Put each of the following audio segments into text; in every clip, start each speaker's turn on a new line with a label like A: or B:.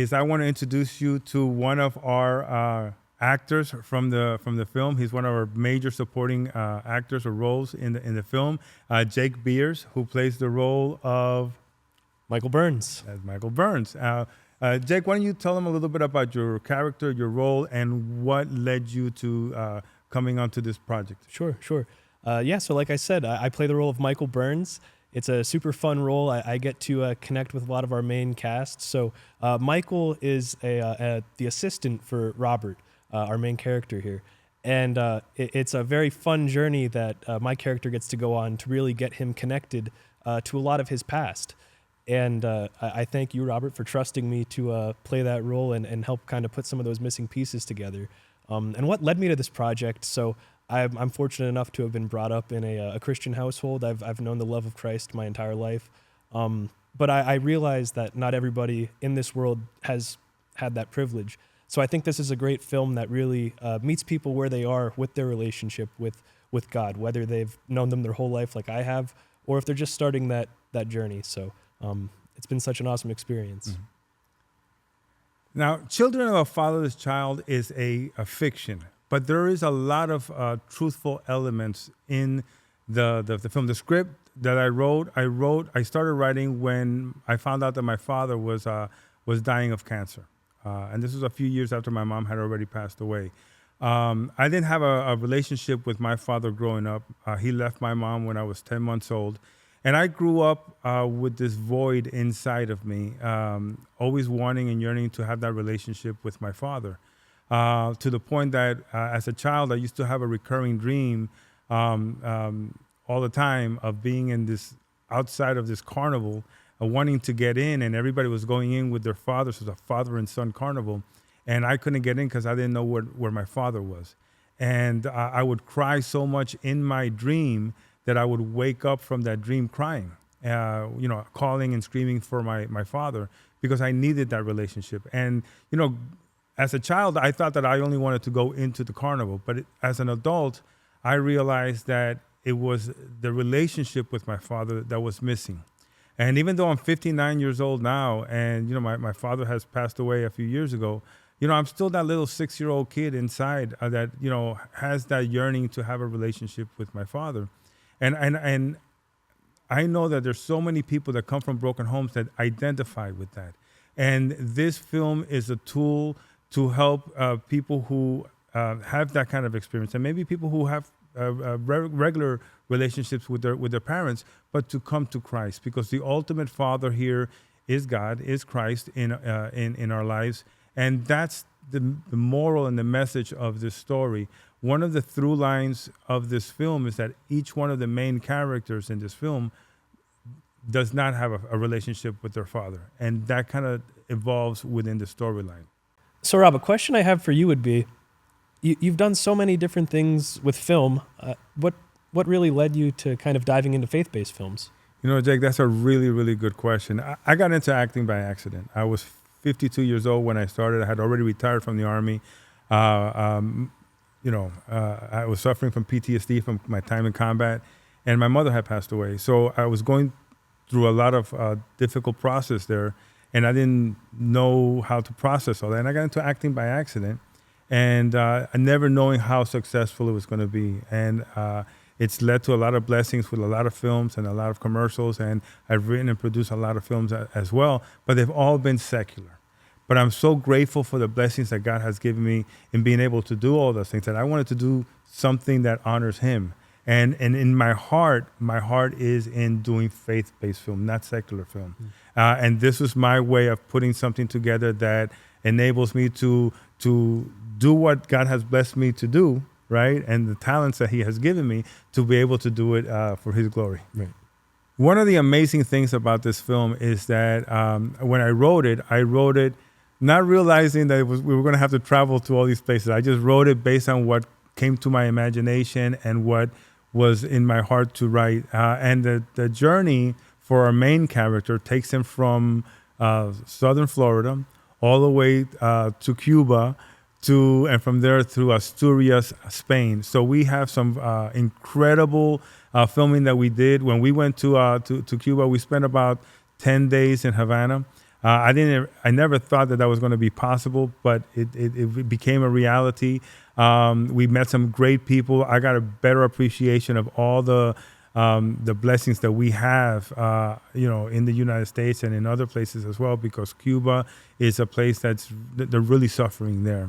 A: Is I want to introduce you to one of our actors from the film. He's one of our major supporting actors or roles in the film. Jake Beers, who plays the role of
B: Michael Burns.
A: As Michael Burns. Jake, why don't you tell them a little bit about your character, your role, and what led you to coming onto this project?
B: Sure. So like I said, I play the role of Michael Burns. It's a super fun role. I get to connect with a lot of our main cast. So Michael is the assistant for Robert, our main character here. And it's a very fun journey that my character gets to go on to really get him connected to a lot of his past. And I thank you, Robert, for trusting me to play that role and help kind of put some of those missing pieces together. And what led me to this project, so I'm fortunate enough to have been brought up in a Christian household. I've known the love of Christ my entire life. But I realize that not everybody in this world has had that privilege. So I think this is a great film that really meets people where they are with their relationship with God, whether they've known them their whole life like I have, or if they're just starting that journey. So it's been such an awesome experience.
A: Mm-hmm. Now, Children of a Fatherless Child is a fiction, but there is a lot of truthful elements in the film. The script that I started writing when I found out that my father was dying of cancer. And this was a few years after my mom had already passed away. I didn't have a relationship with my father growing up. He left my mom when I was 10 months old. And I grew up with this void inside of me, always wanting and yearning to have that relationship with my father, to the point that as a child, I used to have a recurring dream all the time of being in this outside of this carnival, wanting to get in, and everybody was going in with their fathers. So it was a father and son carnival, and I couldn't get in because I didn't know where my father was. And I would cry so much in my dream that I would wake up from that dream crying, calling and screaming for my father, because I needed that relationship. And, as a child, I thought that I only wanted to go into the carnival. But as an adult, I realized that it was the relationship with my father that was missing. And even though I'm 59 years old now, and, my father has passed away a few years ago, I'm still that little 6-year-old kid inside that, has that yearning to have a relationship with my father. And I know that there's so many people that come from broken homes that identify with that. And this film is a tool to help people who have that kind of experience, and maybe people who have regular relationships with their parents, but to come to Christ, because the ultimate father here is God, is Christ in our lives. And that's the moral and the message of this story. One of the through lines of this film is that each one of the main characters in this film does not have a relationship with their father. And that kind of evolves within the storyline.
B: So, Rob, a question I have for you would be, you've done so many different things with film. What really led you to kind of diving into faith-based films?
A: Jake, that's a really, really good question. I got into acting by accident. I was 52 years old when I started. I had already retired from the Army. I was suffering from PTSD from my time in combat, and my mother had passed away. So I was going through a lot of difficult process there, and I didn't know how to process all that. And I got into acting by accident, and never knowing how successful it was going to be. And it's led to a lot of blessings with a lot of films and a lot of commercials, and I've written and produced a lot of films as well, but they've all been secular. But I'm so grateful for the blessings that God has given me in being able to do all those things, that I wanted to do something that honors him. And in my heart is in doing faith-based film, not secular film. And this was my way of putting something together that enables me to do what God has blessed me to do, right? And the talents that he has given me to be able to do it for his glory.
B: Right.
A: One of the amazing things about this film is that when I wrote it not realizing that we were going to have to travel to all these places. I just wrote it based on what came to my imagination and what was in my heart to write. And the journey for our main character takes him from southern Florida all the way to Cuba, and from there through Asturias, Spain. So we have some incredible filming that we did. When we went to Cuba, we spent about 10 days in Havana. I never thought that was going to be possible, but it became a reality. We met some great people. I got a better appreciation of all the blessings that we have, in the United States and in other places as well, because Cuba is a place they're really suffering there.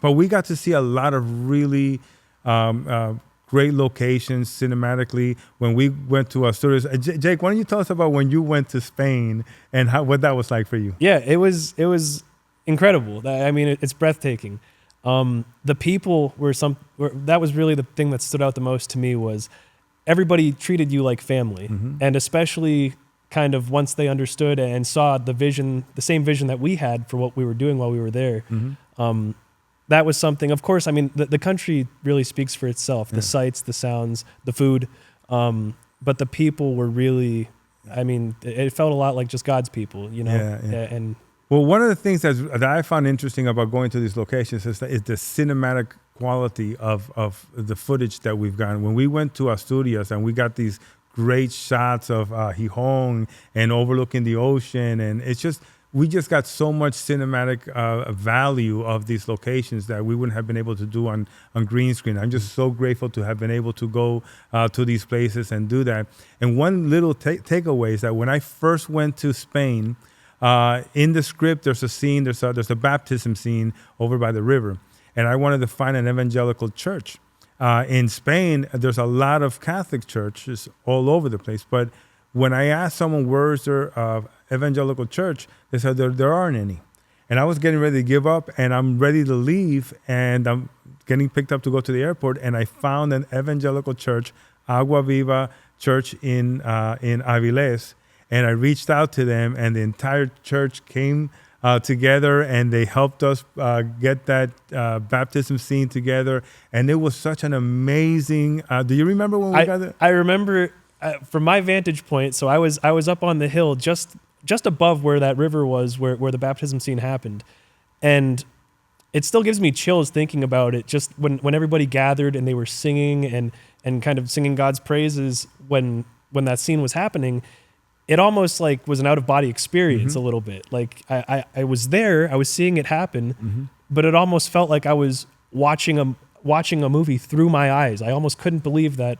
A: But we got to see a lot of really great locations cinematically when we went to Asturias. Jake, why don't you tell us about when you went to Spain and what that was like for you?
B: Yeah, it was incredible. I mean, it's breathtaking. The people that was really the thing that stood out the most to me was everybody treated you like family.
A: Mm-hmm.
B: And especially kind of once they understood and saw the same vision that we had for what we were doing while we were there.
A: Mm-hmm.
B: That was something, of course, I mean, the country really speaks for itself, the sights, the sounds, the food. But the people were really, I mean, it felt a lot like just God's people, And
A: well, one of the things that I found interesting about going to these locations is the cinematic quality of the footage that we've gotten. When we went to Asturias and we got these great shots of Gijón and overlooking the ocean, and we just got so much cinematic value of these locations that we wouldn't have been able to do on green screen. I'm just so grateful to have been able to go to these places and do that. And one little takeaway is that when I first went to Spain, in the script, there's a scene, there's a baptism scene over by the river. And I wanted to find an evangelical church. In Spain, there's a lot of Catholic churches all over the place. But when I asked someone, where's their evangelical church, they said there aren't any. And I was getting ready to give up, and I'm ready to leave, and I'm getting picked up to go to the airport, and I found an evangelical church, Agua Viva Church in Avilés. And I reached out to them, and the entire church came together, and they helped us get that baptism scene together. And it was such an amazing. Do you remember when we got there?
B: I remember from my vantage point. So I was up on the hill, just above where that river was, where the baptism scene happened, and it still gives me chills thinking about it. Just when everybody gathered and they were singing and kind of singing God's praises when that scene was happening. It almost like was an out-of-body experience a little bit. Like I was there, I was seeing it happen, but it almost felt like I was watching a movie through my eyes. I almost couldn't believe that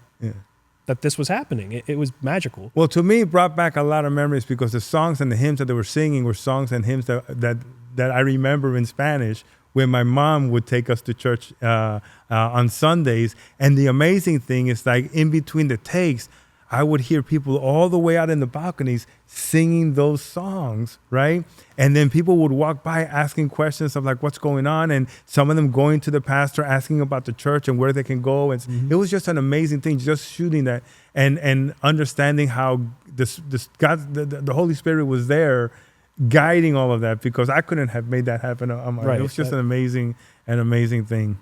B: this was happening. It was magical.
A: Well, to me, it brought back a lot of memories because the songs and the hymns that they were singing were songs and hymns that I remember in Spanish when my mom would take us to church on Sundays. And the amazing thing is, like, in between the takes, I would hear people all the way out in the balconies singing those songs, right? And then people would walk by asking questions of like, what's going on? And some of them going to the pastor, asking about the church and where they can go. And it was just an amazing thing, just shooting that and understanding how this God, the Holy Spirit was there guiding all of that, because I couldn't have made that happen on my own. It was just an amazing thing.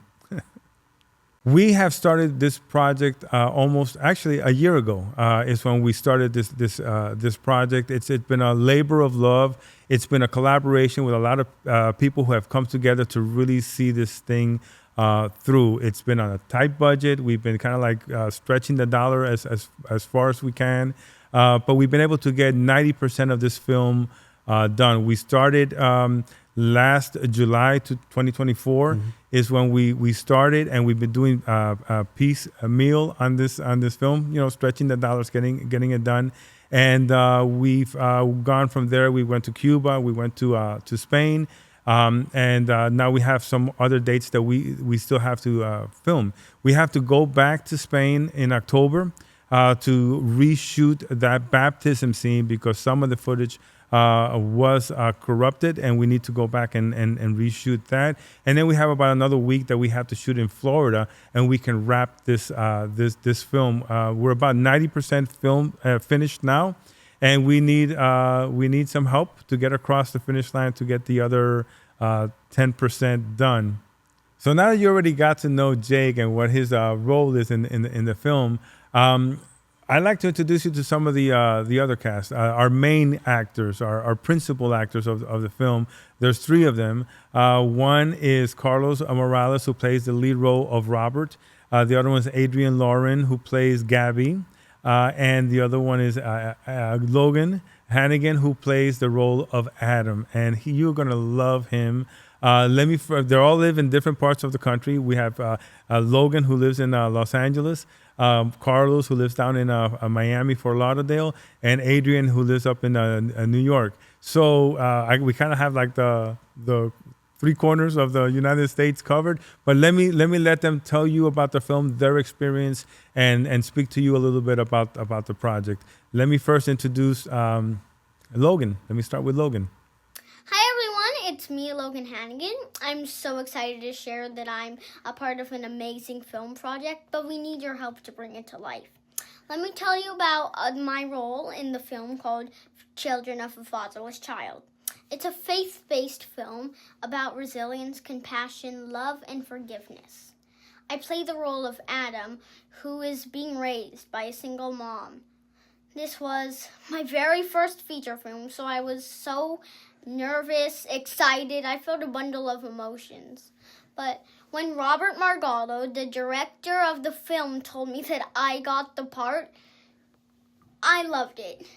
A: We have started this project almost actually a year ago. Is when we started this project. It's been a labor of love. It's been a collaboration with a lot of people who have come together to really see this thing through. It's been on a tight budget. We've been kind of like stretching the dollar as far as we can, but we've been able to get 90% of this film done. We started last July to 2024 is when we started, and we've been doing a meal on this film. Stretching the dollars, getting it done, and we've gone from there. We went to Cuba, we went to Spain, and now we have some other dates that we still have to film. We have to go back to Spain in October to reshoot that baptism scene because some of the footage was corrupted, and we need to go back and reshoot that. And then we have about another week that we have to shoot in Florida, and we can wrap this film. We're about 90% film finished now, and we need some help to get across the finish line to get the other 10% done. So now that you already got to know Jake and what his role is in the film, I'd like to introduce you to some of the other cast, our main actors, our principal actors of the film. There's three of them. One is Carlos Morales, who plays the lead role of Robert. The other one is Adrienne Laurén, who plays Gabby. And the other one is Logan Hannigan, who plays the role of Adam, and you're gonna love him. They all live in different parts of the country. We have Logan, who lives in Los Angeles, Carlos, who lives down in Miami, Fort Lauderdale, and Adrienne, who lives up in New York. So we kind of have like the three corners of the United States covered. But let them tell you about the film, their experience, and speak to you a little bit about the project. Let me first introduce Logan. Let me start with Logan.
C: Hi everyone, it's me, Logan Hannigan. I'm so excited to share that I'm a part of an amazing film project, but we need your help to bring it to life. Let me tell you about my role in the film called Children of a Fatherless Child. It's a faith-based film about resilience, compassion, love, and forgiveness. I play the role of Adam, who is being raised by a single mom. This was my very first feature film, so I was so nervous, excited. I felt a bundle of emotions. But when Robert Morgalo, the director of the film, told me that I got the part, I loved it.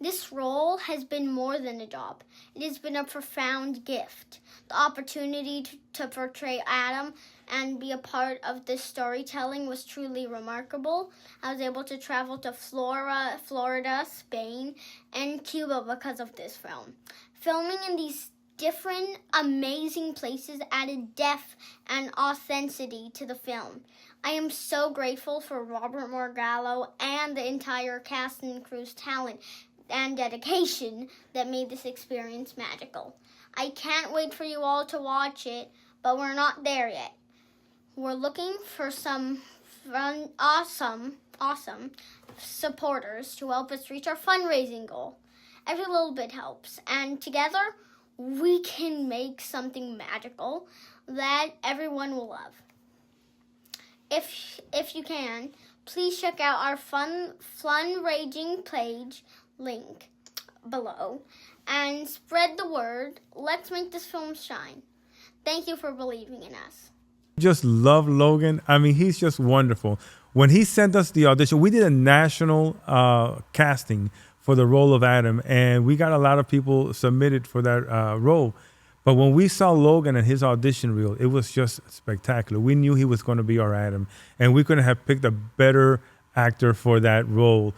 C: This role has been more than a job. It has been a profound gift. The opportunity to portray Adam and be a part of this storytelling was truly remarkable. I was able to travel to Florida, Spain, and Cuba because of this film. Filming in these different, amazing places added depth and authenticity to the film. I am so grateful for Robert Morgalo and the entire cast and crew's talent and dedication that made this experience magical. I can't wait for you all to watch it, but we're not there yet. We're looking for some fun, awesome supporters to help us reach our fundraising goal. Every little bit helps, and together we can make something magical that everyone will love. If you can, please check out our fundraising page link below and spread the word. Let's make this film shine. Thank you for believing in us.
A: Just love Logan. I mean, he's just wonderful. When he sent us the audition, we did a national casting for the role of Adam, and we got a lot of people submitted for that role. But when we saw Logan and his audition reel, it was just spectacular. We knew he was going to be our Adam, and we couldn't have picked a better actor for that role.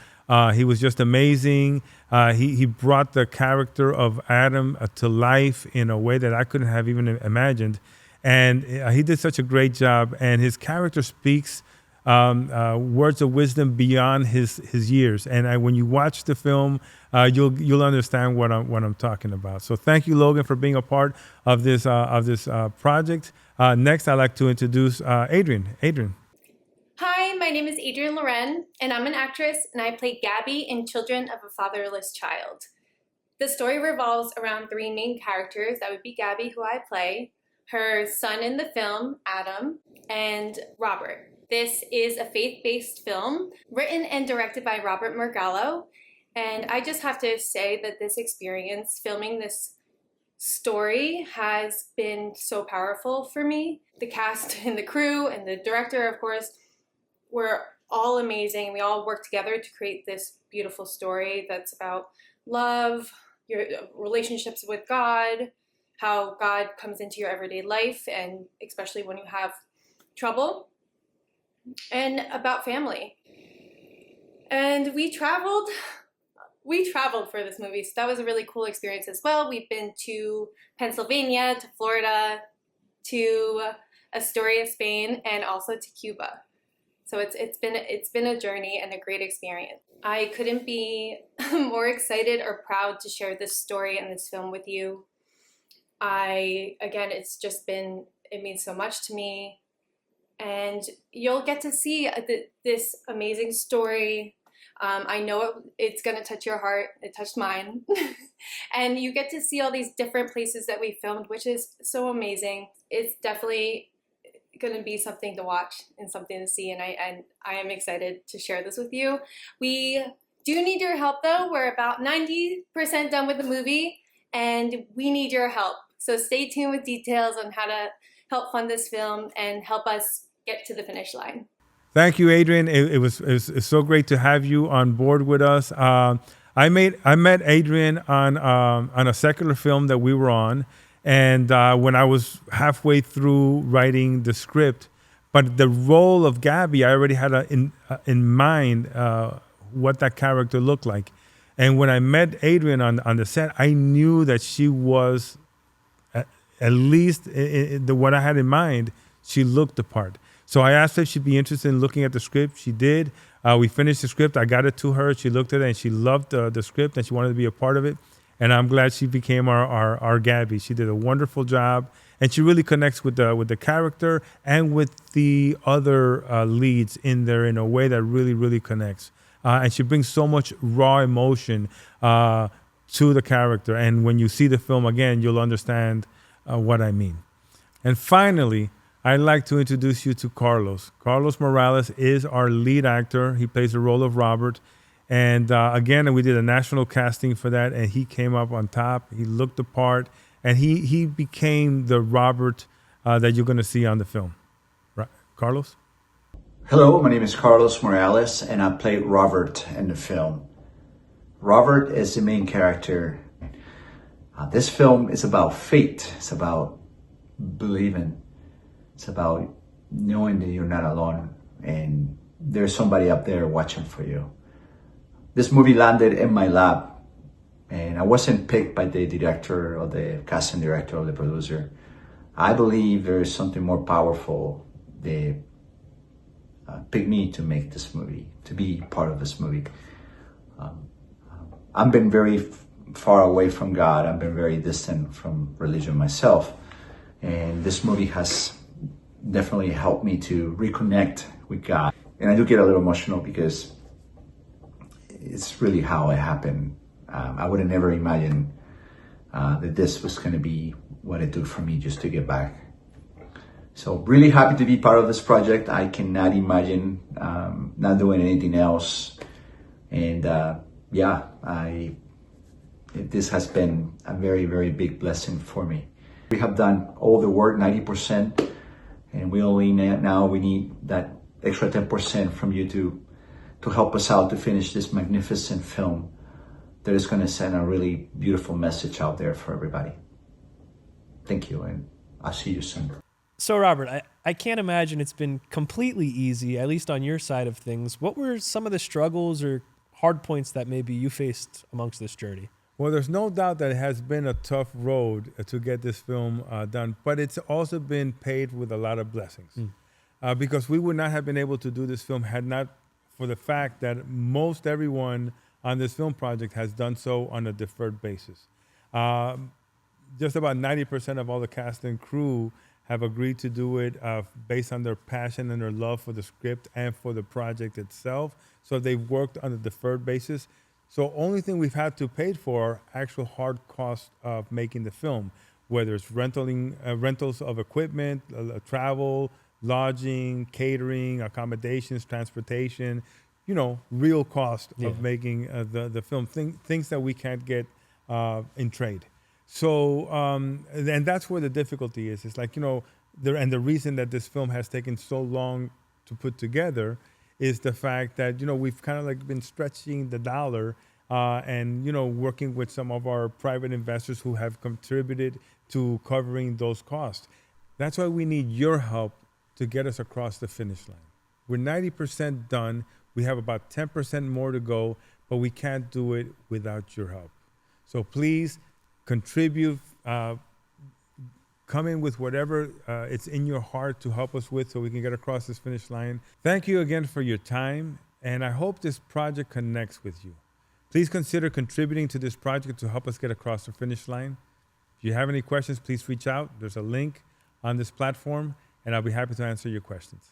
A: He was just amazing. He brought the character of Adam to life in a way that I couldn't have even imagined. And he did such a great job. And his character speaks words of wisdom beyond his years. And when you watch the film, you'll understand what I'm talking about. So thank you, Logan, for being a part of this project. Next, I'd like to introduce Adrienne. Adrienne.
D: Hi, my name is Adrienne Laurén, and I'm an actress, and I play Gabby in Children of a Fatherless Child. The story revolves around three main characters. That would be Gabby, who I play, her son in the film, Adam, and Robert. This is a faith-based film written and directed by Robert Morgalo, and I just have to say that this experience, filming this story, has been so powerful for me. The cast and the crew and the director, of course, we're all amazing. We all work together to create this beautiful story that's about love, your relationships with God, how God comes into your everyday life, and especially when you have trouble, and about family. And we traveled for this movie, so that was a really cool experience as well. We've been to Pennsylvania, to Florida, to Asturias, Spain, and also to Cuba. So it's been a journey and a great experience. I couldn't be more excited or proud to share this story and this film with you. It means so much to me, and you'll get to see this amazing story. I know it's gonna touch your heart. It touched mine, and you get to see all these different places that we filmed, which is so amazing. It's definitely going to be something to watch and something to see, and I am excited to share this with you. We do need your help though. We're about 90% done with the movie, and we need your help. So stay tuned with details on how to help fund this film and help us get to the finish line.
A: Thank you, Adrienne. It was so great to have you on board with us. I met Adrienne on a secular film that we were on, and when I was halfway through writing the script, but the role of Gabby, I already had in mind what that character looked like, and when I met Adrienne on the set, I knew that she was at least what I had in mind. She looked the part. So I asked her if she'd be interested in looking at the script. She did. We finished the script. I got it to her. She looked at it and she loved the script and she wanted to be a part of it. And I'm glad she became our Gabby. She did a wonderful job, and she really connects with the character and with the other leads in there in a way that really, really connects. And she brings so much raw emotion to the character. And when you see the film again, you'll understand what I mean. And finally, I'd like to introduce you to Carlos. Carlos Morales is our lead actor. He plays the role of Robert. And again, we did a national casting for that, and he came up on top. He looked the part, and he became the Robert that you're going to see on the film. Right. Carlos?
E: Hello, my name is Carlos Morales, and I played Robert in the film. Robert is the main character. This film is about faith. It's about believing. It's about knowing that you're not alone and there's somebody up there watching for you. This movie landed in my lap, and I wasn't picked by the director or the casting director or the producer. I believe there is something more powerful. They picked me to make this movie, to be part of this movie. I've been very far away from God. I've been very distant from religion myself. And this movie has definitely helped me to reconnect with God. And I do get a little emotional because it's really how it happened. I would have never imagined that this was going to be what it took for me just to get back. So really happy to be part of this project. I cannot imagine not doing anything else. And this has been a very, very big blessing for me. We have done all the work, 90%, and we only now we need that extra 10% from you to help us out to finish this magnificent film that is going to send a really beautiful message out there for everybody. Thank you, and I'll see you soon.
B: So, Robert, I can't imagine it's been completely easy, at least on your side of things. What were some of the struggles or hard points that maybe you faced amongst this journey?
A: Well, there's no doubt that it has been a tough road to get this film done, but it's also been paved with a lot of blessings. Because we would not have been able to do this film had not for the fact that most everyone on this film project has done so on a deferred basis. Just about 90% of all the cast and crew have agreed to do it based on their passion and their love for the script and for the project itself. So they've worked on a deferred basis. So only thing we've had to pay for actual hard costs of making the film, whether it's rentals of equipment, travel, lodging, catering, accommodations, transportation, real cost of making the film, things that we can't get in trade. So, and that's where the difficulty is. It's like, the reason that this film has taken so long to put together is the fact that, we've kind of like been stretching the dollar and, working with some of our private investors who have contributed to covering those costs. That's why we need your help to get us across the finish line. We're 90% done. We have about 10% more to go, but we can't do it without your help. So please contribute, come in with whatever it's in your heart to help us with so we can get across this finish line. Thank you again for your time, and I hope this project connects with you. Please consider contributing to this project to help us get across the finish line. If you have any questions, please reach out. There's a link on this platform, and I'll be happy to answer your questions.